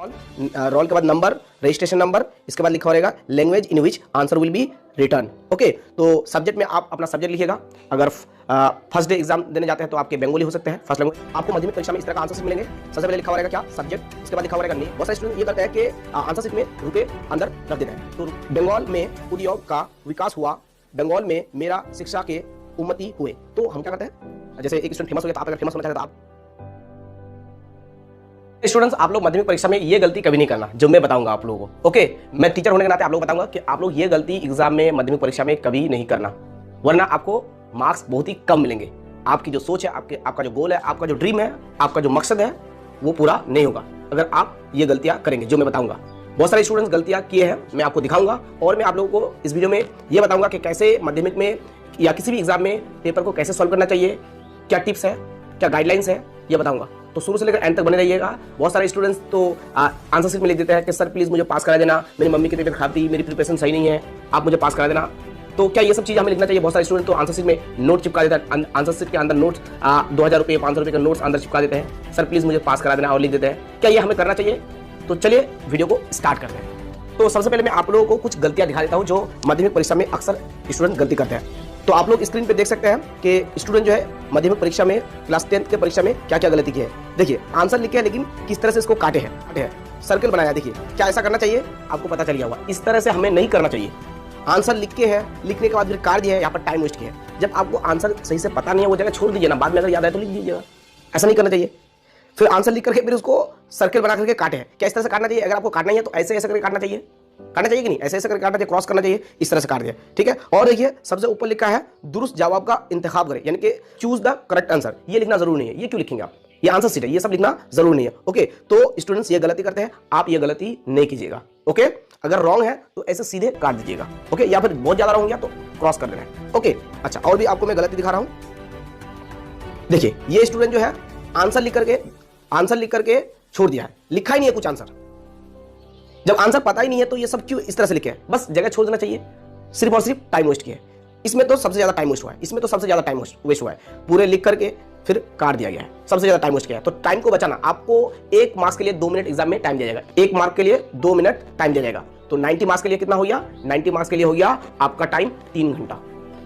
Role के बाद number, registration number, इसके बाद लिखा रहेगा language in which answer will be return. Okay, तो सब्जेक्ट में आप अपना सब्जेक्ट लिखिएगा। अगर फर्स्ट डे एग्जाम देने जाते हैं तो आपके बंगाली हो सकते हैं फर्स्ट लैंग्वेज। आपको माध्यमिक परीक्षा में इस तरह का आंसर शीट मिलेंगे। सबसे पहले लिखा रहेगा क्या, सब्जेक्ट, उसके बाद लिखा रहेगा नेम। बहुत सारे स्टूडेंट ये करते हैं कि आंसर शीट में रुपए अंदर रख देते हैं। तो बंगाल में उद्योग का विकास हुआ, बंगाल में मेरा शिक्षा के उन्नति हुए। तो हम क्या करते हैं, जैसे एक स्टूडेंट फेमस हो गया तो आप अगर फेमस होना चाहते हैं तो आप स्टूडेंट्स, आप लोग माध्यमिक परीक्षा में ये गलती कभी नहीं करना जो मैं बताऊंगा आप लोगों को। ओके, मैं टीचर होने के नाते आप लोगों को बताऊंगा कि आप लोग ये गलती एग्जाम में माध्यमिक परीक्षा में कभी नहीं करना, वरना आपको मार्क्स बहुत ही कम मिलेंगे। आपकी जो सोच है, आपका जो गोल है, आपका जो ड्रीम है, आपका जो मकसद है, वो पूरा नहीं होगा अगर आप ये गलतियां करेंगे जो मैं बताऊंगा। बहुत सारे स्टूडेंट्स गलतियां किए हैं, मैं आपको दिखाऊंगा और मैं आप लोगों को इस वीडियो में ये बताऊंगा कि कैसे माध्यमिक में या किसी भी एग्जाम में पेपर को कैसे सॉल्व करना चाहिए, क्या टिप्स है, क्या गाइडलाइंस है, ये बताऊंगा। तो शुरू से लेकर एंड तक बने रहिएगा। बहुत सारे स्टूडेंट्स तो आंसर शीट में लिख देते हैं कि सर प्लीज मुझे पास करा देना, मेरी मम्मी की तबीयत खराब थी, मेरी प्रिपरेशन सही नहीं है, आप मुझे पास करा देना। तो क्या ये सब चीज़ हमें लिखना चाहिए? बहुत सारे स्टूडेंट तो आंसर शीट में नोट चिपका देता है, आंसर शीट के अंदर नोट्स 2000 रुपये 500 रुपये का नोट्स अंदर चिपका देते हैं, सर प्लीज मुझे पास करा देना और लिख देते हैं। क्या ये हमें करना चाहिए? तो चलिए वीडियो को स्टार्ट करते हैं। तो सबसे पहले मैं आप लोगों को कुछ गलतियां दिखा देता हूं जो माध्यमिक परीक्षा में अक्सर स्टूडेंट गलती करते हैं। तो आप लोग स्क्रीन पे देख सकते हैं कि स्टूडेंट जो है माध्यमिक परीक्षा में क्लास 10th के परीक्षा में क्या क्या गलती की है। देखिए आंसर लिखे है लेकिन किस तरह से इसको काटे हैं, सर्कल बनाया। देखिए क्या ऐसा करना चाहिए आपको पता चल गया होगा। इस तरह से हमें नहीं करना चाहिए। आंसर लिख के है, लिखने के बाद फिर काट दिया है, यहाँ पर टाइम वेस्ट किया है। जब आपको आंसर सही से पता नहीं है वो जगह छोड़ दीजिए ना, बाद में अगर याद आए तो लिख दीजिएगा। ऐसा नहीं करना चाहिए। फिर आंसर लिख करके फिर उसको सर्कल बना करके काटे हैं। क्या इस तरह से काटना चाहिए? अगर आपको काटना ही है तो ऐसे ऐसे करके काटना चाहिए, कि नहीं? ऐसे ऐसे करके काटना चाहिए, क्रॉस करना चाहिए, इस तरह से काट दिया, ठीक है। और देखिए सबसे ऊपर लिखा है दुरुस्त जवाब का इंतखाब करें, यानी कि चूज द करेक्ट आंसर। ये लिखना जरूरी नहीं है। ये क्यों लिखेंगे आप? ये आंसर शीट है, ये सब लिखना जरूरी नहीं है। ओके, तो स्टूडेंट्स ये गलती करते हैं, आप ये गलती नहीं कीजिएगा। ओके, अगर रॉन्ग है तो ऐसे सीधे काट दीजिएगा। ओके, या फिर बहुत ज्यादा रॉन्ग गया तो क्रॉस कर देना है। ओके, अच्छा, और भी आपको मैं गलती दिखा रहा हूं। देखिए ये स्टूडेंट जो है आंसर लिख करके छोड़ दिया है, लिखा ही नहीं है कुछ आंसर। जब आंसर पता ही नहीं है तो ये सब क्यों इस तरह से लिखे हैं? बस जगह छोड़ देना चाहिए, सिर्फ और सिर्फ टाइम वेस्ट किया है। इसमें तो सबसे ज्यादा टाइम वेस्ट हुआ है, इसमें तो सबसे ज्यादा टाइम वेस्ट हुआ है। पूरे लिख करके फिर काट दिया गया है, सबसे ज्यादा टाइम वेस्ट किया है। तो टाइम को बचाना, आपको 1 मार्क्स के लिए 2 मिनट एग्जाम में टाइम दिया जाएगा। 1 मार्क के लिए 2 मिनट टाइम दिया जाएगा। तो 90 मार्क्स के लिए कितना हो गया? 90 मार्क्स के लिए हो गया आपका टाइम 3 घंटा,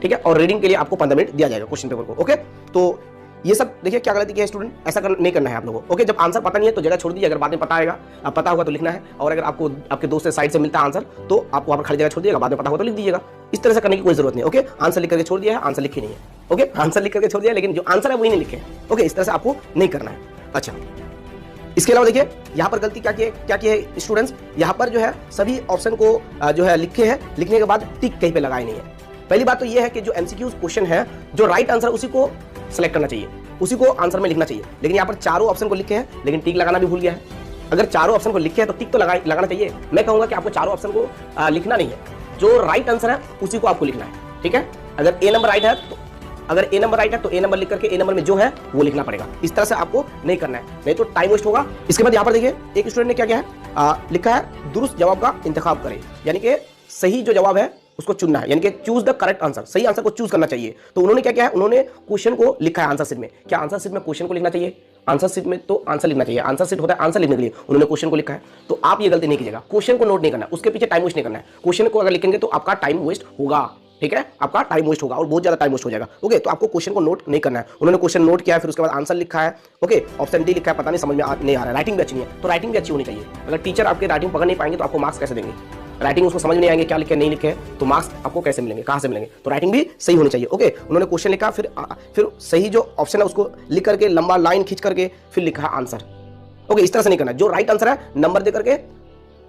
ठीक है। और रीडिंग के लिए आपको 15 मिनट दिया जाएगा क्वेश्चन पेपर को। ओके, तो ये सब देखिए क्या गलती किया है स्टूडेंट, ऐसा नहीं करना है आप लोगों को। ओके, जब आंसर पता नहीं है तो जगह छोड़ दीजिए, अगर बाद में पता आएगा, पता होगा तो लिखना है। और अगर आपको आपके दोस्त से साइड से मिलता है आंसर तो आप वहां पर खाली जगह छोड़ दीजिएगा, बाद में पता होगा तो लिख दीजिएगा। इस तरह से करने की कोई जरूरत नहीं। ओके, आंसर लिख करके छोड़ दिया है, आंसर लिखी नहीं है। ओके, आंसर लिख करके छोड़ दिया लेकिन जो आंसर है वही नहीं लिखे। ओके, इस तरह से आपको नहीं करना है। अच्छा, इसके अलावा देखिए यहाँ पर गलती क्या की है स्टूडेंट्स, यहाँ पर जो है सभी ऑप्शन को जो है लिखे हैं, लिखने के बाद टिक कहीं पे लगाए नहीं है। पहली बात तो ये है कि जो एमसीक्यू क्वेश्चन है, जो राइट आंसर उसी को सिलेक्ट करना चाहिए, उसी को आंसर में लिखना चाहिए। लेकिन यहाँ पर चारों ऑप्शन को लिखे हैं लेकिन टिक लगाना भी भूल गया है। अगर चारों ऑप्शन को लिखे हैं तो टिक तो लगाना चाहिए। मैं कहूंगा कि आपको चारों ऑप्शन को लिखना नहीं है, जो राइट आंसर है उसी को आपको लिखना है, ठीक है। अगर ए नंबर राइट है तो ए नंबर लिख करके ए नंबर में जो है वो लिखना पड़ेगा। इस तरह से आपको नहीं करना है, नहीं तो टाइम वेस्ट होगा। इसके बाद यहाँ पर देखिए एक स्टूडेंट ने क्या किया है, लिखा है दुरुस्त जवाब का इंतखाब करें, यानी कि सही जो जवाब है उसको चुनना है, यानी कि चूज द करेक्ट आंसर, सही आंसर को चूज करना चाहिए। तो उन्होंने क्या किया है, उन्होंने क्वेश्चन को लिखा है आंसर शीट में। क्या आंसर शीट में क्वेश्चन को लिखना चाहिए? आंसर शीट में तो आंसर लिखना चाहिए, आंसर शीट होता है आंसर लिखने के लिए, उन्होंने क्वेश्चन को लिखा है। तो आप ये गलती नहीं कीजिएगा, क्वेश्चन को नोट नहीं करना, उसके पीछे टाइम वेस्ट नहीं करना है। क्वेश्चन को अगर लिखेंगे तो आपका टाइम वेस्ट होगा, ठीक है, आपका टाइम वेस्ट होगा और बहुत ज्यादा टाइम वेस्ट हो जाएगा। ओके, तो आपको क्वेश्चन को नोट नहीं करना है। उन्होंने क्वेश्चन नोट किया है, फिर उसके बाद आंसर लिखा है। ओके, ऑप्शन डी लिखा है, पता नहीं समझ में नहीं आ रहा है, राइटिंग भी अच्छी नहीं है, तो राइटिंग भी अच्छी होनी चाहिए। अगर टीचर आपके राइटिंग पकड़ नहीं पाएंगे तो आपको मार्क्स कैसे देंगे? राइटिंग उसको समझ नहीं आएंगे, क्या लिखे नहीं लिखे तो मार्क्स आपको कैसे मिलेंगे, कहां से मिलेंगे? तो राइटिंग भी सही होनी चाहिए। ओके, उन्होंने क्वेश्चन लिखा, फिर सही जो ऑप्शन है उसको लिख करके लंबा लाइन खींच करके फिर लिखा है आंसर। ओके, इस तरह से नहीं करना। जो राइट आंसर है नंबर दे करके,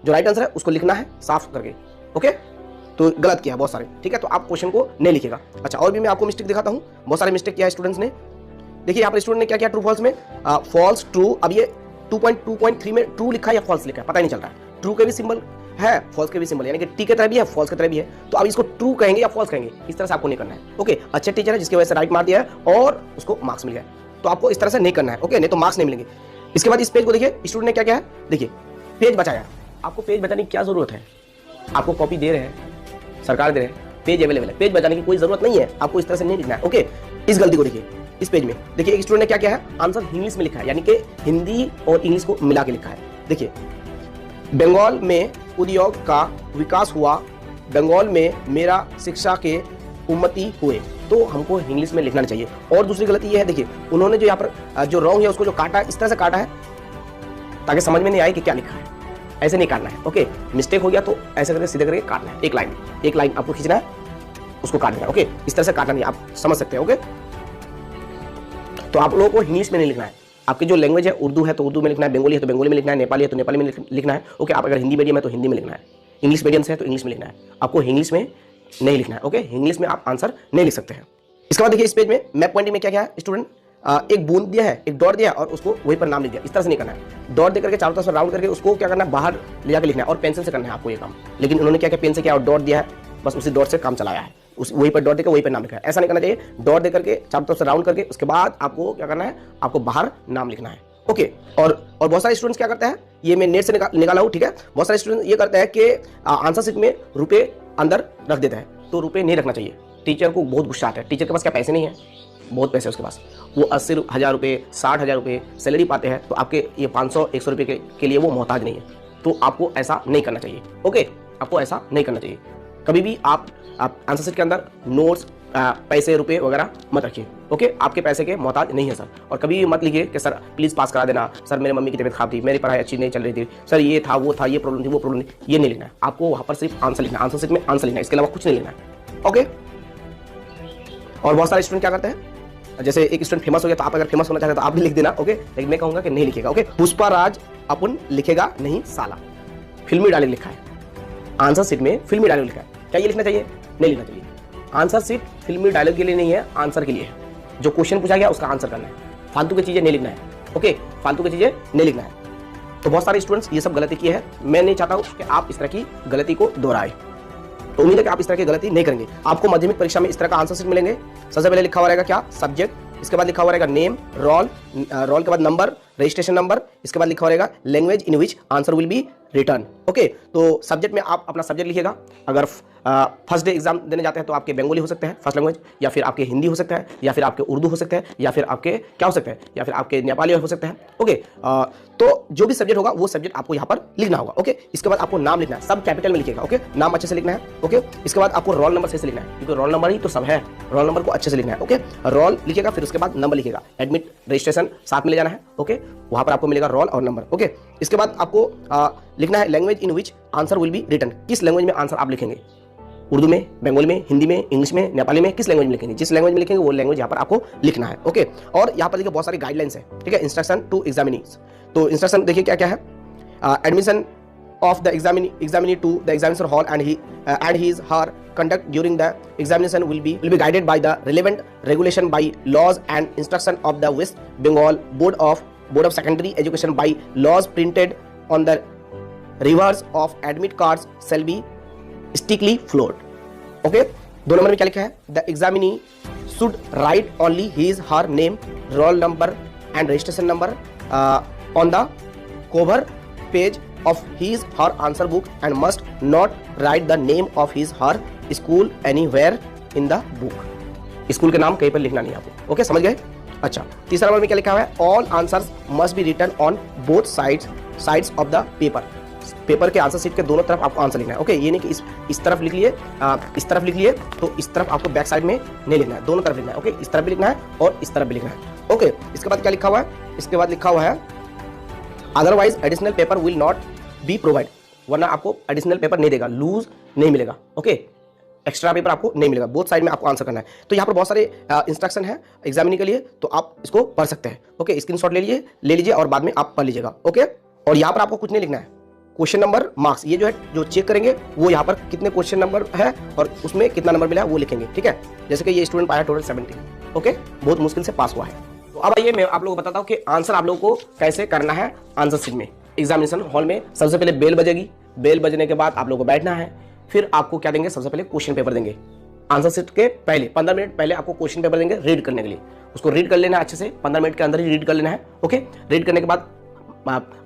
जो राइट आंसर है उसको लिखना है साफ करके। ओके, तो गलत किया बहुत सारे, ठीक है, तो आप क्वेश्चन को नहीं लिखेगा। अच्छा, और भी मैं आपको मिस्टेक दिखाता हूं, बहुत सारे मिस्टेक किया है स्टूडेंट्स ने। देखिए यहाँ पर स्टूडेंट ने क्या किया, ट्रू फॉल्स में फॉल्स ट्रू। अब ये 2.2.3 में ट्रू लिखा है या फॉल्स लिखा है पता ही नहीं चल रहा है। ट्रू के भी सिंबल है, फॉल्स के भी सिंबल, यानी कि टी के तरह भी है, फॉल्स की तरह भी है। तो अब इसको ट्रू कहेंगे या फॉल्स कहेंगे, इस तरह से आपको नहीं करना है। ओके, अच्छे टीचर है जिसकी वजह से राइट मार दिया है और उसको मार्क्स मिल गया, तो आपको इस तरह से नहीं करना है। ओके, नहीं तो मार्क्स नहीं मिलेंगे। इसके बाद इस पेज को देखिए, स्टूडेंट ने क्या किया है, देखिए पेज बचाया। आपको पेज बचाने की क्या जरूरत है? आपको कॉपी दे रहे हैं, सरकार दे रहे हैं, पेज अवेलेबल है, पेज बचाने की कोई जरूरत नहीं है। आपको इस तरह से नहीं लिखना है। ओके, इस गलती को देखिए, इस पेज में देखिए एक स्टूडेंट ने क्या किया है, आंसर इंग्लिश में लिखा है, यानी कि हिंदी और इंग्लिश को मिला के लिखा है। देखिए बंगाल में उद्योग का विकास हुआ, बंगाल में मेरा शिक्षा के उन्नति हुए। तो हमको इंग्लिश में लिखना चाहिए। और दूसरी गलती ये है, देखिए उन्होंने जो यहाँ पर जो रॉन्ग है उसको जो काटा इस तरह से काटा है ताकि समझ में नहीं आए कि क्या लिखा है। ऐसे नहीं काटना है। ओके, मिस्टेक हो गया तो ऐसे करके सीधे करके काटना है। एक लाइन आपको खींचना है, उसको काटना है। ओके, इस तरह से काटना नहीं, आप समझ सकते हैं। ओके, तो आप लोगों को इंग्लिश में नहीं लिखना है। आपकी जो लैंग्वेज है उर्दू है तो उर्दू में लिखना है, बंगाली है तो बंगाली में लिखना है, नेपाली है तो नेपाली में लिखना है। ओके, आप अगर हिंदी मीडियम है तो हिंदी में लिखना है, इंग्लिश मीडियम से है तो इंग्लिश में लिखना है। आपको इंग्लिश में नहीं लिखना है। ओके, इंग्लिश में आप आंसर नहीं लिख सकते हैं। इसके बाद देखिए इस पेज में मैप पॉइंटिंग में क्या क्या है, स्टूडेंट एक बूंद दिया है, एक डॉट दिया और उसको वहीं पर नाम लिख दिया। इस तरह से नहीं करना है। डॉट देकर के चारों तरफ से राउंड करके उसको क्या करना है, बाहर ले जाकर लिखना है और पेंसिल से करना है आपको ये काम। लेकिन उन्होंने क्या क्या पेन से किया और डॉट दिया है, बस उसी डॉट से काम चलाया है, उस वहीं पर डॉट देकर वहीं पर नाम लिखा है। ऐसा नहीं करना चाहिए। डॉट देकर के चारों तरफ से राउंड करके उसके बाद आपको क्या करना है, आपको बाहर नाम लिखना है। ओके, और बहुत सारे स्टूडेंट्स क्या करते हैं, ये मैं नेट से निकाला हूँ, ठीक है। बहुत सारे स्टूडेंट ये करते हैं कि आंसर शीट में रुपए अंदर रख देते हैं, तो रुपए नहीं रखना चाहिए। टीचर को बहुत गुस्सा आता है। टीचर के पास क्या पैसे नहीं है, बहुत पैसे है उसके पास। वो 80,000 रुपये 60,000 रुपये सैलरी पाते हैं, तो आपके ये 500-100 रुपये के लिए वो मोहताज नहीं है। तो आपको ऐसा नहीं करना चाहिए। ओके, आपको ऐसा नहीं करना चाहिए। कभी भी आप आंसर शीट के अंदर नोट्स, पैसे, रुपए वगैरह मत रखिए। ओके, आपके पैसे के मोहताज नहीं है सर। और कभी मत लिखिए कि सर प्लीज़ पास करा देना, सर मेरे मम्मी की तबीयत खराब थी, मेरी पढ़ाई अच्छी नहीं चल रही थी, सर ये था वो था, ये प्रॉब्लम थी वो प्रॉब्लम थी, ये नहीं लिखना है। आपको वहाँ पर सिर्फ आंसर लिखना है, आंसर शीट में आंसर लिखना है, इसके अलावा कुछ नहीं लिखना है। ओके, और बहुत सारे स्टूडेंट क्या करते हैं, जैसे एक स्टूडेंट फेमस हो गया तो आप अगर फेमस होना चाहते हैं तो आप भी लिख देना। ओके, लेकिन मैं कहूँगा कि नहीं लिखेगा। ओके, पुष्पाराज अपन लिखेगा नहीं साला, फिल्मी डायलॉग लिखा है आंसर शीट में, फिल्मी डायलॉग लिखा है। क्या ये लिखना चाहिए? नहीं लिखना चाहिए। आंसर शीट फिल्मी डायलॉग के लिए नहीं है, आंसर के लिए है। जो क्वेश्चन पूछा गया उसका आंसर करना है, फालतू की चीजें नहीं लिखना है। ओके, फालतू की चीजें नहीं लिखना है। तो बहुत सारे स्टूडेंट्स ये सब गलती की है। मैं नहीं चाहता हूं कि आप इस तरह की गलती को दोहराएं। तो उम्मीद है कि आप इस तरह की गलती नहीं करेंगे। आपको माध्यमिक परीक्षा में इस तरह का आंसर शीट मिलेंगे। सबसे पहले लिखा हुआ रहेगा क्या, सब्जेक्ट, इसके बाद लिखा हुआ रहेगा नेम, रोल, रोल के बाद नंबर, रजिस्ट्रेशन नंबर, इसके बाद लिखा हुआ रहेगा language in which answer will be return. Okay, तो सब्जेक्ट में आप अपना सब्जेक्ट लिखिएगा। अगर फर्स्ट डे एग्जाम देने जाते हैं तो आपके बंगाली हो सकते हैं फर्स्ट लैंग्वेज, या फिर आपके हिंदी हो सकता है, या फिर आपके उर्दू हो सकता है, या फिर आपके क्या हो सकता है, या फिर आपके नेपाली हो सकता है। ओके, तो जो भी सब्जेक्ट होगा वो सब्जेक्ट आपको यहाँ पर लिखना होगा। ओके, इसके बाद आपको नाम लिखना है, सब कैपिटल में लिखिएगा। ओके, नाम अच्छे से लिखना है। ओके, इसके बाद आपको रोल नंबर सही से लिखना है, क्योंकि रोल नंबर ही तो सब है, रोल नंबर को अच्छे से लिखना है। ओके, रोल लिखिएगा, फिर उसके बाद नंबर लिखिएगा, एडमिट रजिस्ट्रेशन साथ में ले जाना है। ओके, वहां पर आपको मिलेगा रोल और नंबर। ओके, इसके बाद आपको लिखना है language in which answer will be return, किस लैंग्वेज में आंसर आप लिखेंगे, उर्दू में, बंगाली में, हिंदी में, इंग्लिश में, नेपाली में, किस लैंग्वेज में लिखेंगे, जिस लैंग्वेज में लिखेंगे वो लैंग्वेज यहाँ पर आपको लिखना है। ओके, और यहाँ पर देखिए बहुत सारी गाइडलाइंस है, ठीक है। इंस्ट्रक्शन टू एग्जामिनीज, तो इंस्ट्रक्शन देखिए क्या क्या है, admission of the examinee to the examination hall and his her conduct during the examination will be guided by the relevant regulation by laws and instruction of the West Bengal Board of Secondary Education by laws printed on the reverse of admit cards shall be strictly followed. Okay, 2 number में क्या लिखा है, the examinee should write only his her name, roll number and registration number on the cover page of his her answer book and must not write the name of his her school anywhere in the book. School के नाम कहीं पर लिखना नहीं आपको। Okay, समझ गए? अच्छा, तीसरा नंबर में क्या लिखा हुआ है, all answers must be written on both sides of the paper के आंसर शीट के दोनों तरफ आपको आंसर लिखना है। ओके, ये नहीं कि इस तरफ लिख लिए, इस तरफ लिख लिए तो इस तरफ आपको बैक साइड में नहीं लिखना है, दोनों तरफ लिखना है। ओके, इस तरफ भी लिखना है और इस तरफ भी लिखना है। ओके, इसके बाद क्या लिखा हुआ है, इसके बाद लिखा हुआ है otherwise additional paper will not be provide, वरना आपको एडिशनल पेपर नहीं देगा, लूज नहीं मिलेगा। ओके, एक्स्ट्रा पेपर आपको नहीं मिलेगा, बोथ साइड में आपको आंसर करना है। तो यहाँ पर बहुत सारे इंस्ट्रक्शन है एग्जामिनी के लिए, तो आप इसको पढ़ सकते हैं। ओके, स्क्रीनशॉट ले लीजिए और बाद में आप पढ़ लीजिएगा। ओके, और यहाँ पर आपको कुछ नहीं लिखना है, क्वेश्चन नंबर, मार्क्स, ये जो है जो चेक करेंगे वो यहाँ पर कितने क्वेश्चन नंबर है और उसमें कितना नंबर मिला है वो लिखेंगे। ठीक है, जैसे कि ये स्टूडेंट पाया टोटल 70। ओके, बहुत मुश्किल से पास हुआ है। तो अब आइए मैं आप लोगों को बताता हूँ कि आंसर आप लोगों को कैसे करना है आंसर शीट में। एग्जामिनेशन हॉल में सबसे पहले बेल बजेगी, बेल बजने के बाद आप लोगों को बैठना है, फिर आपको क्या देंगे, सबसे पहले क्वेश्चन पेपर देंगे। आंसर शीट के पहले 15 मिनट पहले आपको क्वेश्चन पेपर देंगे रीड करने के लिए। उसको रीड कर लेना अच्छे से, 15 मिनट के अंदर ही रीड कर लेना है। ओके, रीड करने के बाद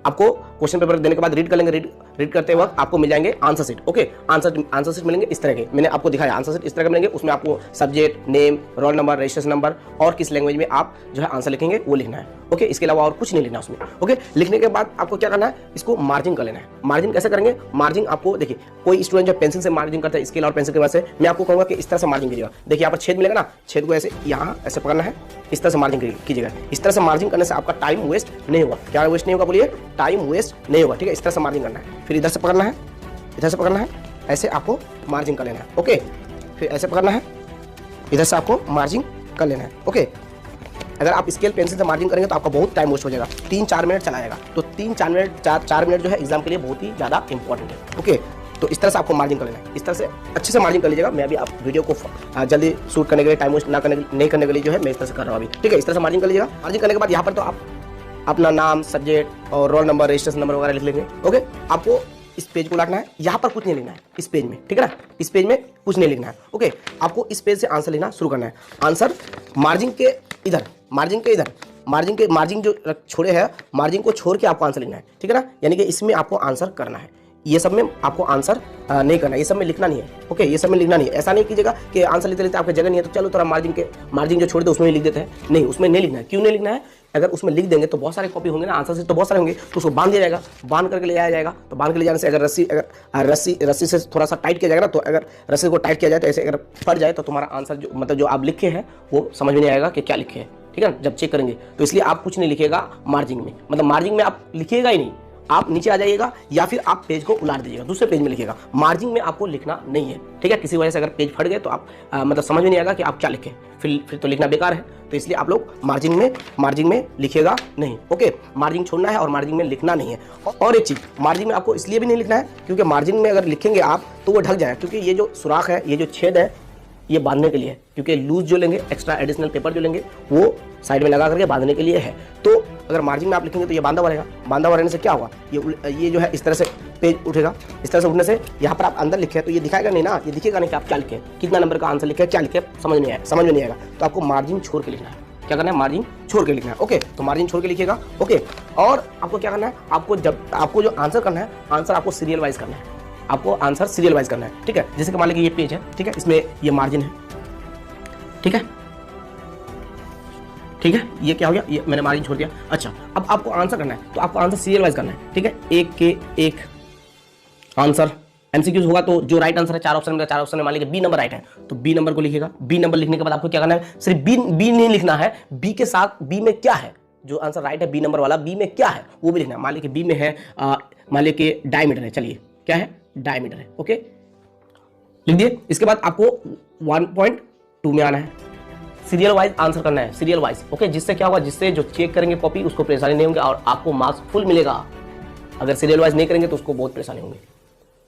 आपको क्वेश्चन पेपर देने के बाद रीड कर लेंगे, रीड करते वक्त आपको मिल जाएंगे answer sheet. Okay, answer sheet मिलेंगे इस तरह के, मैंने आपको दिखाया आंसर शीट इस तरह के मिलेंगे। उसमें आपको subject, name, roll number, registration number और किस लैंग्वेज में आप जो है आंसर लिखेंगे वो लिखना है। ओके, इसके अलावा और कुछ नहीं लिखना उसमें। ओके, लिखने के बाद आपको क्या करना है, इसको मार्जिन कर लेना है। मार्जिन कैसे करेंगे, मार्जिन आपको देखिए, कोई स्टूडेंट जो पेंसिल से मार्जिन करता है, स्केल और पेंसिल के वजह से मैं आपको कहूंगा कि इस तरह से मार्जिन कीजिएगा। देखिए यहाँ पर छेद मिलेगा ना, छेद को ऐसे यहाँ ऐसे पकड़ना है, इस तरह से मार्जिन कीजिएगा। इस तरह से मार्जिन करने से आपका टाइम वेस्ट नहीं होगा। क्या वेस्ट नहीं होगा, बोलिए, टाइम वेस्ट नहीं होगा। ठीक है, इस तरह से मार्जिन करना है, फिर इधर से पकड़ना है, इधर से पकड़ना है, ऐसे आपको मार्जिन कर लेना है। ओके, फिर ऐसे पकड़ना है, इधर से आपको मार्जिन कर लेना है। ओके, अगर आप स्केल पेंसिल से मार्जिन करेंगे तो आपका बहुत टाइम वेस्ट हो जाएगा, 3-4 मिनट चला जाएगा। तो 4 मिनट जो है एग्जाम के लिए बहुत ही ज़्यादा इंपॉर्टेंट है। ओके, तो इस तरह से आपको मार्जिन कर लेना है, इस तरह से अच्छे से मार्जिन कर लीजिएगा। मैं अभी आप वीडियो को जल्दी शूट करने के लिए, टाइम वेस्ट नहीं करने के लिए जो है मैं इस तरह से कर रहा हूँ अभी। ठीक है, इस तरह से मार्जिन कर लीजिएगा। मार्जिन करने के बाद यहाँ पर तो आप अपना नाम, सब्जेक्ट और रोल नंबर, रजिस्ट्रेशन नंबर वगैरह लिख लेंगे। ओके, आपको इस पेज को उलटना है, यहाँ पर कुछ नहीं लिखना है इस पेज में। ठीक है ना, इस पेज में कुछ नहीं लिखना है। ओके, आपको इस पेज से आंसर लिखना शुरू करना है। आंसर मार्जिन के इधर, मार्जिन जो छोड़े है, मार्जिन को छोड़ के आपको आंसर लिखना है। ठीक है ना, यानी कि इसमें आपको आंसर करना है। ये सब में आपको आंसर नहीं करना है, ये सब में लिखना नहीं है। ओके, ये सब में लिखना नहीं है। ऐसा नहीं कीजिएगा कि आंसर लिखते लिखते आपकी जगह नहीं है तो चलो थोड़ा मार्जिन जो छोड़ दे उसमें ही लिख देते हैं। नहीं, उसमें नहीं लिखना है। क्यों नहीं लिखना है, अगर उसमें लिख देंगे तो बहुत सारे कॉपी होंगे ना, आंसर से तो बहुत सारे होंगे, तो उसको बांध दिया जाएगा, बांध करके ले आया जाएगा। तो बांध के ले जाने से अगर रस्सी से थोड़ा सा टाइट किया जाएगा ना, तो अगर रस्सी को टाइट किया जाए तो ऐसे अगर फट जाए तो तुम्हारा आंसर जो मतलब जो आप लिखे हैं वो समझ में नहीं आएगा कि क्या लिखे हैं। ठीक है ना, जब चेक करेंगे तो इसलिए आप कुछ नहीं लिखिएगा मार्जिन में, मतलब मार्जिन में आप लिखिएगा ही नहीं। आप नीचे आ जाइएगा या फिर आप पेज को उलाट दीजिएगा, दूसरे पेज में लिखिएगा। मार्जिन में आपको लिखना नहीं है। ठीक है, किसी वजह से अगर पेज फट गए तो आप मतलब समझ में नहीं आएगा कि आप क्या लिखें, फिर तो लिखना बेकार है। तो इसलिए आप लोग मार्जिन में लिखिएगा नहीं। ओके, मार्जिन छोड़ना है और मार्जिन में लिखना नहीं है। और एक चीज, मार्जिन में आपको इसलिए भी नहीं लिखना है क्योंकि मार्जिन में अगर लिखेंगे आप तो वो ढक जाएगा, क्योंकि ये जो सुराख है, ये जो छेद है, ये बांधने के लिए है। क्योंकि लूज जो लेंगे, एक्स्ट्रा एडिशनल पेपर जो लेंगे वो साइड में लगा करके बांधने के लिए है। तो अगर मार्जिन में आप लिखेंगे तो ये बांधा हुआ रहेगा। बांधा हुआ रहने से क्या होगा, ये जो है इस तरह से पेज उठेगा। इस तरह से उठने से यहाँ पर आप अंदर लिखे तो ये दिखाएगा नहीं ना, ये दिखेगा नहीं कि आप क्या लिखे, कितना नंबर का आंसर लिखे, क्या लिखे, समझ में नहीं आएगा। तो आपको मार्जिन छोड़ के लिखना है। क्या करना है, मार्जिन छोड़ के लिखना है। ओके, तो मार्जिन छोड़ के लिखिएगा। ओके, और आपको क्या करना है, आपको जो आंसर करना है, आंसर आपको सीरियल वाइज करना है। आपको आंसर सीरियल वाइज करना है। ठीक है, जैसे कि मान लीजिए ये पेज है, ठीक है, इसमें ये मार्जिन है। ठीक है, ठीक है, ये क्या हो गया, ये मैंने मार्जिन छोड़ दिया। अच्छा, अब आपको आंसर करना है तो आपको आंसर सीरियल वाइज करना है। ठीक है, एक के एक आंसर। एमसीक्यूज होगा तो जो राइट आंसर है, 4 ऑप्शन में, 4 ऑप्शन में मान लीजिए बी नंबर राइट है तो बी नंबर को लिखिएगा। बी नंबर लिखने के बाद आपको क्या करना है, सिर्फ बी नहीं लिखना है, बी के साथ बी में क्या है, जो आंसर राइट है बी नंबर वाला, बी में क्या है वो भी लिखना है। मान लीजिए बी में है, मान लीजिए कि डायमीटर है, चलिए क्या है, डायमीटर है। ओके, लिख दिए। इसके बाद आपको 1.2 में आना है, सीरियल वाइज आंसर करना है, सीरियल वाइज। ओके, जिससे क्या होगा, जिससे जो चेक करेंगे कॉपी उसको परेशानी नहीं होगी और आपको मार्क्स फुल मिलेगा। अगर सीरियल वाइज नहीं करेंगे तो उसको बहुत परेशानी होगी।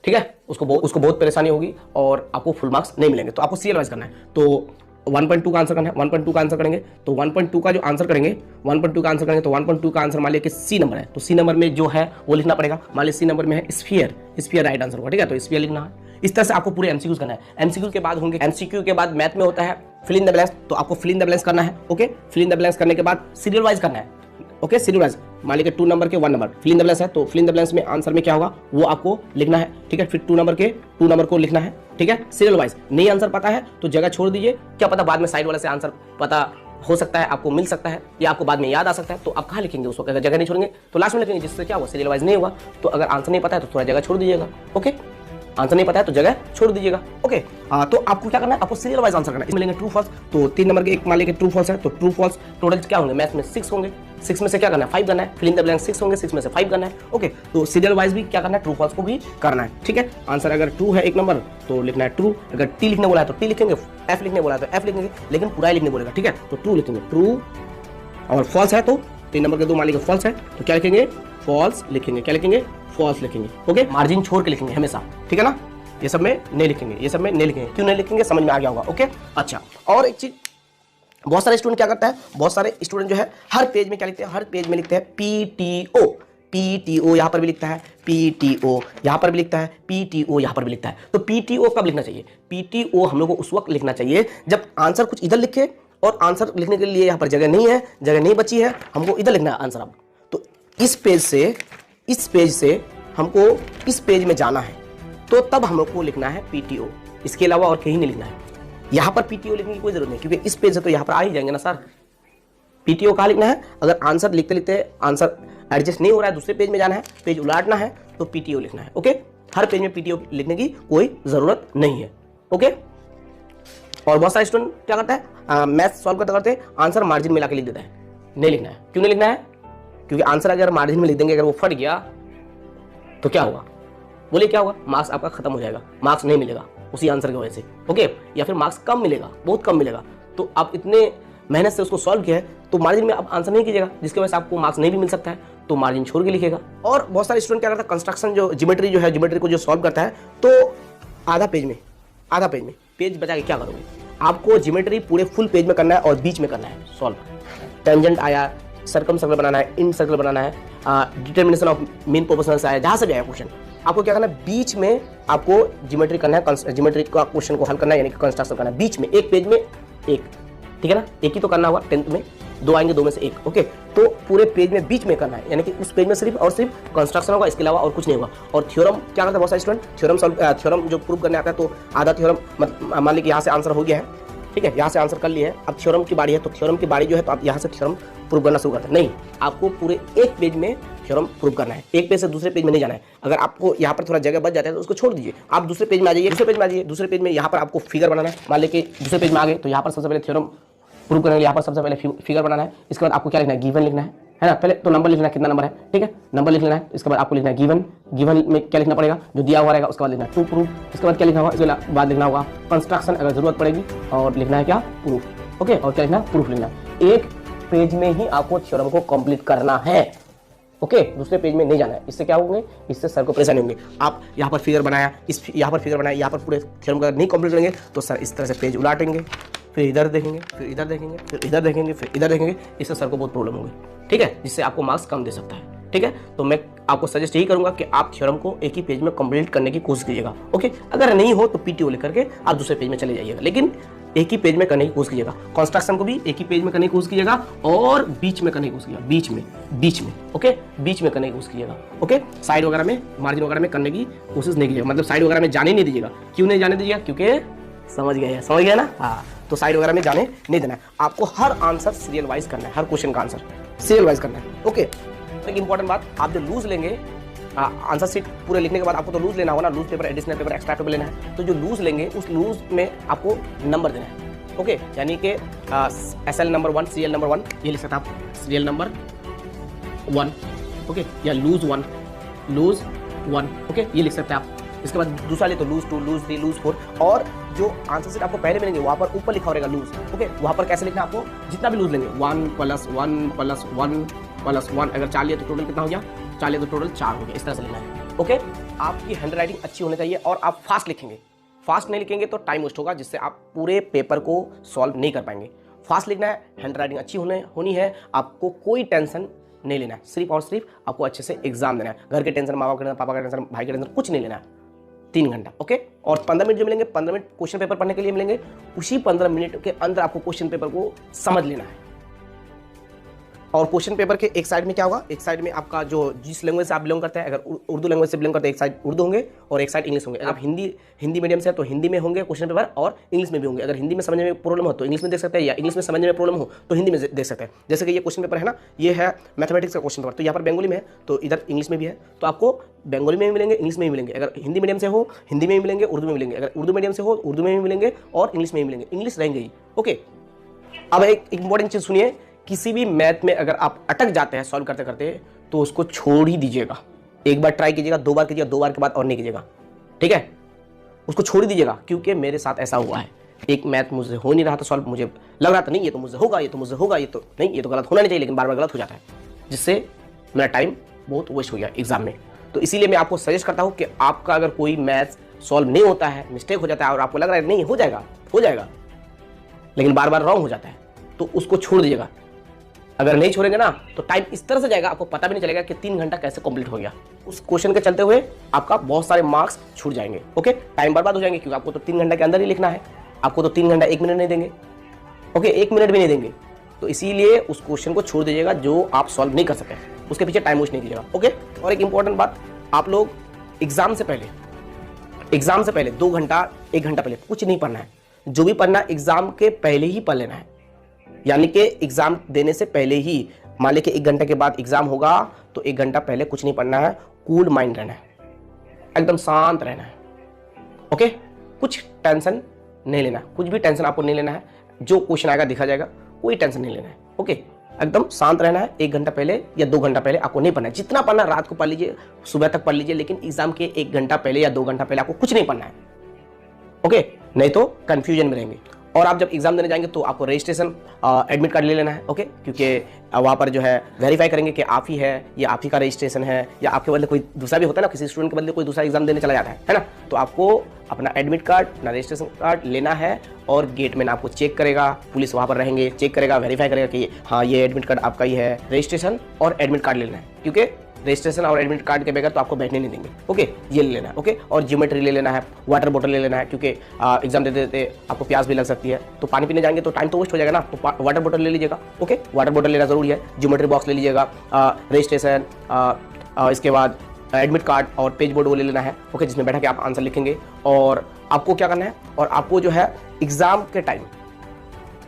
ठीक है, उसको बहुत परेशानी होगी और आपको फुल मार्क्स नहीं मिलेंगे। तो आपको सीरियल वाइज करना है। तो 1.2 का आंसर करना है, 1.2 का आंसर करेंगे तो 1.2 का जो आंसर करेंगे, 1.2 का आंसर करेंगे तो 1.2 का आंसर मान लिया कि सी नंबर है, तो सी नंबर में जो है वो लिखना पड़ेगा। मान लीजिए सी नंबर में है स्फीयर, स्फीयर राइट आंसर होगा। ठीक है, तो स्फीयर लिखना है। इस तरह से आपको पूरे एमसीक्यूज करना है। एमसीक्यू के बाद होंगे, एमसीक्यू के बाद मैथ में होता है फिल इन द ब्लैंक्स, तो आपको फिल इन द ब्लैंक्स करना है। Okay, fill in the blanks करने के बाद सीरियल वाइज करना है। ओके, सीरियल वाइज, मान लीजिए 2 नंबर के 1 number fill in the blanks है, तो फिल इन द ब्लैंक्स में आंसर में क्या होगा वो आपको लिखना है। ठीक है, फिर 2 नंबर के 2 नंबर को लिखना है। ठीक है, सीरियल वाइज। नहीं आंसर पता है तो जगह छोड़ दीजिए, क्या पता बाद में साइड वाले से आंसर पता हो सकता है, आपको मिल सकता है या आपको बाद में याद आ सकता है, तो आप कहाँ लिखेंगे उसको, अगर जगह नहीं छोड़ेंगे तो लास्ट में लिखेंगे, जिससे क्या हुआ, सीरियल वाइज नहीं हुआ। तो अगर आंसर नहीं पता है तो थोड़ा जगह छोड़ दीजिएगा। ओके, आंसर नहीं पता है तो जगह छोड़ दीजिएगा। ओके, तो आपको क्या करना है, आपको सीरियल वाइज आंसर करना है। इसमें लेंगे ट्रू फॉल्स, तो 3 नंबर के एक मान लीजिए ट्रू फॉल्स है, तो ट्रू फॉल्स टोटल क्या होंगे, मैथ में 6 होंगे, 6 में से क्या करना है, 5 करना है। फिल इन द ब्लैंक 6 होंगे, 6 में से 5 करना है। ओके, तो सीरियल वाइज भी क्या करना है, ट्रू फॉल्स को भी करना है। ठीक है, आंसर अगर ट्रू है 1 नंबर तो लिखना है ट्रू, अगर टी लिखने बोला है तो टी लिखेंगे, एफ लिखने बोला है तो एफ लिखेंगे, लेकिन पूरा ही लिखने बोलेगा। ठीक है, तो ट्रू लिखेंगे, ट्रू, और फॉल्स है तो 3 नंबर के 2 मान लीजिए फॉल्स है तो क्या लिखेंगे, फॉल्स लिखेंगे। क्या लिखेंगे, फॉल्स लिखेंगे। ओके, मार्जिन छोड़ के लिखेंगे हमेशा। ठीक है ना, ये सब में नहीं लिखेंगे, ये सब में नहीं लिखेंगे। क्यों नहीं लिखेंगे, समझ में आ गया होगा। ओके, अच्छा, और एक चीज, बहुत सारे स्टूडेंट क्या करता है, बहुत सारे स्टूडेंट जो है हर पेज में क्या लिखते हैं, हर पेज में लिखते हैं पीटीओ, पीटीओ यहाँ पर भी लिखता है, पीटीओ यहाँ पर भी लिखता है, पीटीओ यहाँ पर भी लिखता है। तो पीटीओ कब लिखना चाहिए, पीटीओ हम लोग को उस वक्त लिखना चाहिए जब आंसर कुछ इधर लिखे और आंसर लिखने के लिए यहाँ पर जगह नहीं है, जगह नहीं बची है, हमको इधर लिखना है आंसर। अब तो इस पेज से इस पेज से हमको इस पेज में जाना है तो तब हमको लिखना है पीटीओ, इसके अलावा और कहीं नहीं लिखना है। यहां पर पीटीओ लिखने की कोई जरूरत नहीं, क्योंकि इस पेज से तो यहां पर आ ही जाएंगे ना सर। पीटीओ कहाँ लिखना है? अगर आंसर लिखते लिखते आंसर एडजस्ट नहीं हो रहा है, दूसरे पेज में जाना है, पेज उलाटना है, तो पीटीओ लिखना है। ओके, हर पेज में पीटीओ लिखने की कोई जरूरत नहीं है। ओके, और बहुत सारे स्टूडेंट क्या करता है, मैथ सॉल्व करते करते आंसर मार्जिन में लाके लिख देता है। नहीं लिखना है। क्यों नहीं लिखना है? क्योंकि आंसर अगर मार्जिन में लिख देंगे, अगर वो फट गया तो क्या होगा? बोले क्या होगा? मार्क्स आपका खत्म हो जाएगा, मार्क्स नहीं मिलेगा उसी आंसर की वजह से। ओके, या फिर मार्क्स कम मिलेगा, बहुत कम मिलेगा। तो आप इतने मेहनत से उसको सॉल्व किया है तो मार्जिन में आप आंसर नहीं कीजिएगा, जिसकी वजह से आपको मार्क्स नहीं भी मिल सकता है, तो मार्जिन छोड़ के लिखेगा। और बहुत सारे स्टूडेंट क्या करता है, कंस्ट्रक्शन जो ज्योमेट्री जो है, ज्योमेट्री को जो सॉल्व करता है तो आधा पेज में पेज बचा के क्या करोगे? आपको ज्योमेट्री पूरे फुल पेज में करना है और बीच में करना है सॉल्व। टेंजेंट आया, सर्कम सर्कल बनाना है, इन सर्कल बनाना है, डिटर्मिनेशन ऑफ मीन प्रोपोर्शनल आया, जहां से भी आया क्वेश्चन, आपको क्या करना है, बीच में आपको ज्योमेट्री करना है, ज्योमेट्री का क्वेश्चन को हल करना है, यानी कि कंस्ट्रक्शन करना है बीच में, एक पेज में एक। ठीक है ना, एक ही तो करना होगा, 10th में 2 आएंगे, 2 में से 1। ओके, तो पूरे पेज में बीच में करना है, यानी कि उस पेज में सिर्फ और सिर्फ कंस्ट्रक्शन होगा, इसके अलावा और कुछ नहीं होगा। और थ्योरम क्या करता है बहुत सारे स्टूडेंट, थ्योरम जो प्रूव करने आता है, तो आधा थ्योरम मान लीजिए कि यहाँ से आंसर हो गया है, ठीक है, यहाँ से आंसर कर लिए है, अब थ्योरम की बारी है, तो थ्योरम की बारी जो है तो आप यहाँ से थ्योरम प्रूव करना शुरू करते हैं। नहीं, आपको पूरे एक पेज में थ्योरम प्रूव करना है, एक पेज से दूसरे पेज में नहीं जाना है। अगर आपको यहाँ पर थोड़ा जगह बच जाता है तो उसको छोड़ दीजिए, आप दूसरे पेज में आ जाइए, दूसरे पेज में यहाँ पर आपको फिगर बनाना है। मान लीजिए कि दूसरे पेज में आ गए तो यहाँ पर सबसे पहले थ्योरम प्रूव करने के लिए यहाँ पर सबसे पहले फिगर बनाना है। इसके बाद आपको क्या लिखना है, गिवन लिखना है ना। पहले तो नंबर लिखना है, कितना नंबर है, ठीक है, नंबर लिख लेना है। इसके बाद आपको लिखना है गिवन में क्या लिखना पड़ेगा, जो दिया हुआ रहेगा, उसके बाद लिखना है टू प्रूफ। इसके बाद क्या लिखना होगा, इसके बाद लिखना होगा कंस्ट्रक्शन अगर जरूरत पड़ेगी, और लिखना है क्या, प्रूफ। ओके, और क्या लिखना है, प्रूफ लिखना है। एक पेज में ही आपको थ्योरम को कंप्लीट करना है। ओके, दूसरे पेज में नहीं जाना है। इससे क्या होंगे, इससे सर को परेशानी होंगे। आप यहाँ पर फिगर बनाया, यहाँ पर फिगर बनाया, यहाँ पर पूरे थ्योरम का नहीं कंप्लीट करेंगे तो सर इस तरह से पेज उलाटेंगे, फिर इधर देखेंगे, फिर इधर देखेंगे, फिर इधर देखेंगे, फिर इधर देखेंगे, इससे सर को बहुत प्रॉब्लम होगी। ठीक है, जिससे आपको मार्क्स कम दे सकता है। ठीक है, तो मैं आपको सजेस्ट यही करूंगा कि आप थ्योरम को एक ही पेज में कंप्लीट करने की कोशिश कीजिएगा। ओके, अगर नहीं हो तो पीटीओ लेकर के आप दूसरे पेज में चले जाइएगा, लेकिन एक ही पेज में करने की कोशिश कीजिएगा। कंस्ट्रक्शन को भी एक ही पेज में करने की कोशिश कीजिएगा, और बीच में करने की कोशिश कीजिएगा, बीच में। ओके, बीच में करने की कोशिश कीजिएगा। ओके, साइड वगैरह में, मार्जिन वगैरह में करने की कोशिश नहीं कीजिएगा, मतलब साइड वगैरह में जाने नहीं दीजिएगा। क्यों नहीं जाने दीजिएगा? क्योंकि समझ गए ना, हाँ, तो साइड वगैरह में जाने नहीं देना है। आपको हर आंसर सीरियल वाइज करना है, हर क्वेश्चन का आंसर सीरियल वाइज करना है। ओके, एक इंपॉर्टेंट बात, आप जो लूज लेंगे आंसर शीट पूरे लिखने के बाद, आपको तो लूज लेना होगा ना, loose paper, additional paper, extra paper लेना है। तो जो लूज लेंगे उस लूज में आपको नंबर देना है। ओके, यानी कि SL नंबर 1, CL नंबर 1, ये लिख सकते हैं आप, सीरियल नंबर 1। ओके, या लूज 1, ओके, ये लिख सकते हैं आप। इसके बाद दूसरा ले तो लूज 2, लूज 3, लूज 4, और जो आंसर शीट आपको पहले मिलेंगे वहाँ पर ऊपर लिखा रहेगा लूज। ओके, वहाँ पर कैसे लिखना है आपको, जितना भी लूज लेंगे 1 + 1 + 1 + 1, अगर 4 लिया तो टोटल कितना हो गया, 4 लिया तो टोटल 4 हो गया। इस तरह से लिखना है। ओके, आपकी हैंड राइटिंग अच्छी होनी चाहिए, और आप फास्ट लिखेंगे। फास्ट नहीं लिखेंगे तो टाइम वेस्ट होगा, जिससे आप पूरे पेपर को सॉल्व नहीं कर पाएंगे। फास्ट लिखना है, हैंड राइटिंग अच्छी होनी है, आपको कोई टेंशन नहीं लेना है, सिर्फ और सिर्फ आपको अच्छे से एग्जाम देना है। घर के टेंशन, माँ बाप के टेंशन, पापा का टेंशन, भाई के टेंशन कुछ नहीं लेना है। 3 घंटा। ओके, और 15 मिनट जो मिलेंगे, 15 मिनट क्वेश्चन पेपर पढ़ने के लिए मिलेंगे। उसी 15 मिनट के अंदर आपको क्वेश्चन पेपर को समझ लेना है। और क्वेश्चन पेपर के एक साइड में क्या होगा, एक साइड में आपका जो जिस लैंग्वेज से आप बिलोंग करते हैं, अगर उर्दू लैंग्वेज से बिलोंग करते हैं, एक साइड उर्दू होंगे और एक साइड इंग्लिश होंगे। अगर आप हिंदी मीडियम से है तो हिंदी में होंगे क्वेश्चन पेपर, और इंग्लिश में भी होंगे। अगर हिंदी में समझने में प्रॉब्लम हो तो इंग्लिश में देख सकते हैं, या इंग्लिश में समझने में प्रॉब्लम हो तो हिंदी में देख सकते हैं। जैसे कि ये क्वेश्चन पेपर है ना, ये है मैथमेटिक्स का क्वेश्चन पेपर, तो यहाँ पर बंगाली में है तो इधर इंग्लिश में भी है, तो आपको बंगाली में भी मिलेंगे, इंग्लिश में भी मिलेंगे। अगर हिंदी मीडियम से हो हिंदी में भी मिलेंगे, उर्दू में मिलेंगे। अगर उर्दू मीडियम से हो उर्दू में भी मिलेंगे और इंग्लिश में भी मिलेंगे, इंग्लिश रहेंगे ही। ओके, अब एक इंपॉर्टेंट चीज सुनिए, किसी भी मैथ में अगर आप अटक जाते हैं सॉल्व करते करते तो उसको छोड़ ही दीजिएगा। एक बार ट्राई कीजिएगा, 2 बार कीजिएगा, 2 बार के बाद और नहीं कीजिएगा। ठीक है, उसको छोड़ ही दीजिएगा, क्योंकि मेरे साथ ऐसा हुआ है। एक मैथ मुझसे हो नहीं रहा था सॉल्व, मुझे लग रहा था नहीं ये तो मुझसे होगा, ये तो मुझसे होगा, ये तो नहीं, ये तो गलत होना नहीं चाहिए, लेकिन बार बार गलत हो जाता है, जिससे मेरा टाइम बहुत वेस्ट हो गया एग्जाम में। तो इसीलिए मैं आपको सजेस्ट करता हूं कि आपका अगर कोई मैथ सॉल्व नहीं होता है, मिस्टेक हो जाता है, और आपको लग रहा है नहीं हो जाएगा, लेकिन बार बार रॉन्ग हो जाता है, तो उसको छोड़ दीजिएगा। अगर नहीं छोड़ेंगे ना तो टाइम इस तरह से जाएगा, आपको पता भी नहीं चलेगा कि 3 घंटा कैसे कंप्लीट हो गया। उस क्वेश्चन के चलते हुए आपका बहुत सारे मार्क्स छूट जाएंगे। ओके, टाइम बर्बाद हो जाएंगे, क्योंकि आपको तो 3 घंटे के अंदर ही लिखना है। आपको तो 3 घंटा 1 मिनट नहीं देंगे। ओके, 1 मिनट भी नहीं देंगे। तो इसीलिए उस क्वेश्चन को छोड़ दीजिएगा जो आप सॉल्व नहीं कर सके, उसके पीछे टाइम वेस्ट नहीं कीजिएगा। ओके। और एक इंपॉर्टेंट बात, आप लोग एग्जाम से पहले 2 घंटा 1 घंटा पहले कुछ नहीं पढ़ना है। जो भी पढ़ना है एग्जाम के पहले ही पढ़ लेना है, यानी कि एग्जाम देने से पहले ही। मान लीजिए कि 1 घंटे के बाद एग्जाम होगा तो 1 घंटा पहले कुछ नहीं पढ़ना है, कूल माइंड रहना है, एकदम शांत रहना है। ओके। कुछ टेंशन नहीं लेना, कुछ भी टेंशन आपको नहीं लेना है। जो क्वेश्चन आएगा देखा जाएगा, कोई टेंशन नहीं लेना है। ओके। एकदम शांत रहना है। 1 घंटा पहले या 2 घंटा पहले आपको नहीं पढ़ना है। जितना पढ़ना रात को पढ़ लीजिए, सुबह तक पढ़ लीजिए, लेकिन एग्जाम के 1 घंटा पहले या 2 घंटा पहले आपको कुछ नहीं पढ़ना है। ओके। नहीं तो कंफ्यूजन में रहेंगे। और आप जब एग्जाम देने जाएंगे तो आपको रजिस्ट्रेशन एडमिट कार्ड ले लेना है। ओके। क्योंकि वहाँ पर जो है वेरीफाई करेंगे कि आप ही है या आप ही का रजिस्ट्रेशन है, या आपके बदले कोई दूसरा भी होता है ना, किसी स्टूडेंट के बदले कोई दूसरा एग्जाम देने चला जाता है ना। तो आपको अपना एडमिट कार्ड, अपना रजिस्ट्रेशन कार्ड लेना है, और गेट में आपको चेक करेगा, पुलिस वहाँ पर रहेंगे, चेक करेगा, वेरीफाई करेगा कि हाँ ये एडमिट कार्ड आपका ही है। रजिस्ट्रेशन और एडमिट कार्ड लेना है, क्योंकि रजिस्ट्रेशन और एडमिट कार्ड के बगैर तो आपको बैठने नहीं देंगे। ओके। ये ले लेना है। ओके। और ज्योमेट्री ले लेना है, वाटर बोतल ले लेना है, क्योंकि एग्जाम देते देते आपको प्यास भी लग सकती है, तो पानी पीने जाएंगे तो टाइम तो वेस्ट हो जाएगा ना, तो वाटर बोतल ले लीजिएगा। ओके। वाटर बोतल लेना जरूरी है। ज्योमेट्री बॉक्स ले लीजिएगा, रजिस्ट्रेशन, इसके बाद एडमिट कार्ड और पेज बोर्ड वो ले लेना है। ओके। जिसमें बैठा के आप आंसर लिखेंगे। और आपको क्या करना है, और आपको जो है एग्जाम के टाइम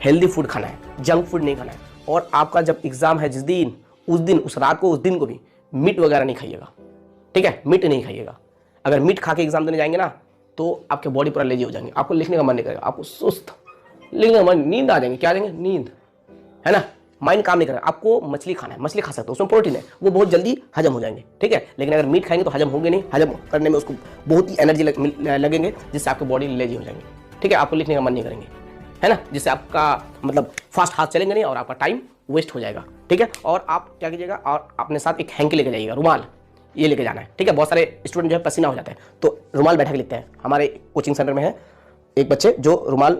हेल्दी फूड खाना है, जंक फूड नहीं खाना है। और आपका जब एग्जाम है जिस दिन, उस रात को, उस दिन को भी मीट वगैरह नहीं खाइएगा। ठीक है। मीट नहीं खाइएगा। अगर मीट खा के एग्जाम देने जाएंगे ना तो आपके बॉडी पूरा लेजी हो जाएंगे, आपको लिखने का मन नहीं करेगा, आपको सुस्त, लिखने का मन, नींद आ जाएंगे। क्या आ जाएंगे? नींद, है ना। माइंड काम नहीं करेगा। आपको मछली खाना है, मछली खा सकते हो, उसमें प्रोटीन है, वो बहुत जल्दी हजम हो जाएंगे। ठीक है। लेकिन अगर मीट खाएंगे तो हजम होंगे नहीं, हजम करने में उसको बहुत ही एनर्जी लगेंगे, जिससे आपकी बॉडी लेजी हो जाएंगे। ठीक है। आपको लिखने का मन नहीं करेंगे, है ना, जिससे आपका मतलब फास्ट हाथ चलेंगे नहीं और आपका टाइम वेस्ट हो जाएगा। ठीक है। और आप क्या कीजिएगा, और अपने साथ एक हैंकी लेके जाइएगा, रुमाल ये लेके जाना है। ठीक है। बहुत सारे स्टूडेंट जो है पसीना हो जाते हैं तो रुमाल बैठा के लिखते हैं। हमारे कोचिंग सेंटर में है एक बच्चे जो रुमाल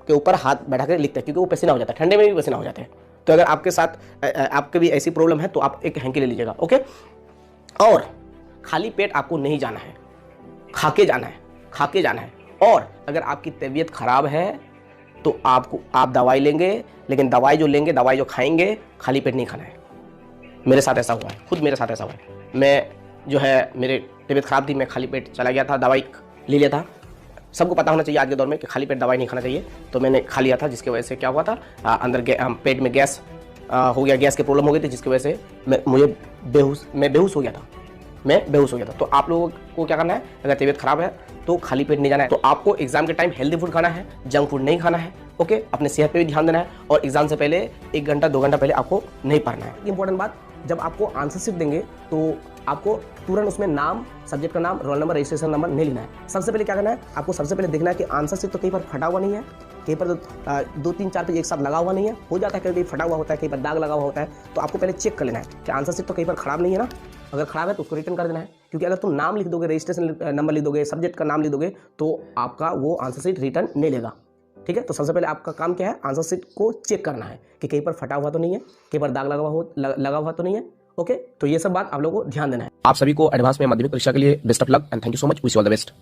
के ऊपर हाथ बैठा कर लिखते हैं, क्योंकि वो पसीना हो जाता है, ठंडे में भी पसीना हो जाते हैं। तो अगर आपके साथ आपके भी ऐसी प्रॉब्लम है तो आप एक हैंकी ले लीजिएगा। ओके। और खाली पेट आपको नहीं जाना है, खा के जाना है। और अगर आपकी तबीयत खराब है तो आप दवाई लेंगे, लेकिन दवाई जो खाएंगे, खाली पेट नहीं खाना है। मेरे साथ ऐसा हुआ है, खुद मेरे साथ ऐसा हुआ है। मैं जो है, मेरे तबीयत खराब थी, मैं खाली पेट चला गया था, दवाई ले लिया था। सबको पता होना चाहिए आज के दौर में कि खाली पेट दवाई नहीं खाना चाहिए। तो मैंने खा लिया था, जिसकी वजह से क्या हुआ था, अंदर पेट में गैस हो गया, गैस की प्रॉब्लम हो गई थी, जिसकी वजह से मैं बेहोश हो गया था। तो आप लोगों को क्या करना है, अगर तबीयत खराब है तो खाली पेट नहीं जाना है। तो आपको एग्जाम के टाइम हेल्दी फूड खाना है, जंक फूड नहीं खाना है। ओके। अपने सेहत पे भी ध्यान देना है, और एग्जाम से पहले 1 घंटा 2 घंटा पहले आपको नहीं पढ़ना है। इंपॉर्टेंट बात, जब आपको आंसर शीट देंगे तो आपको तुरंत उसमें नाम, सब्जेक्ट का नाम, रोल नंबर, रजिस्ट्रेशन नंबर नहीं लेना है। सबसे पहले क्या करना है, आपको सबसे पहले देखना है कि आंसर शीट तो कहीं पर फटा हुआ नहीं है, कहीं पर 2 3 4 पेज एक साथ लगा हुआ नहीं है। हो जाता है कहीं फटा हुआ होता है, कहीं पर दाग लगा हुआ होता है, तो आपको पहले चेक कर लेना है कि आंसर शीट तो कहीं पर खराब नहीं है ना। अगर खराब है तो उसको रिटर्न कर देना है, क्योंकि अगर तुम नाम लिख दोगे, रजिस्ट्रेशन नंबर लिख दोगे, सब्जेक्ट का नाम लिख दोगे, तो आपका वो आंसर शीट रिटर्न नहीं लेगा। ठीक है। तो सबसे पहले आपका काम क्या है, आंसर शीट को चेक करना है कि कहीं पर फटा हुआ तो नहीं है, कहीं पर दाग लगा हुआ तो नहीं है। ओके। तो ये सब बात आप लोगों को ध्यान देना है। आप सभी को एडवांस में माध्यमिक परीक्षा के लिए best of luck and thank you so much, wish you all the best.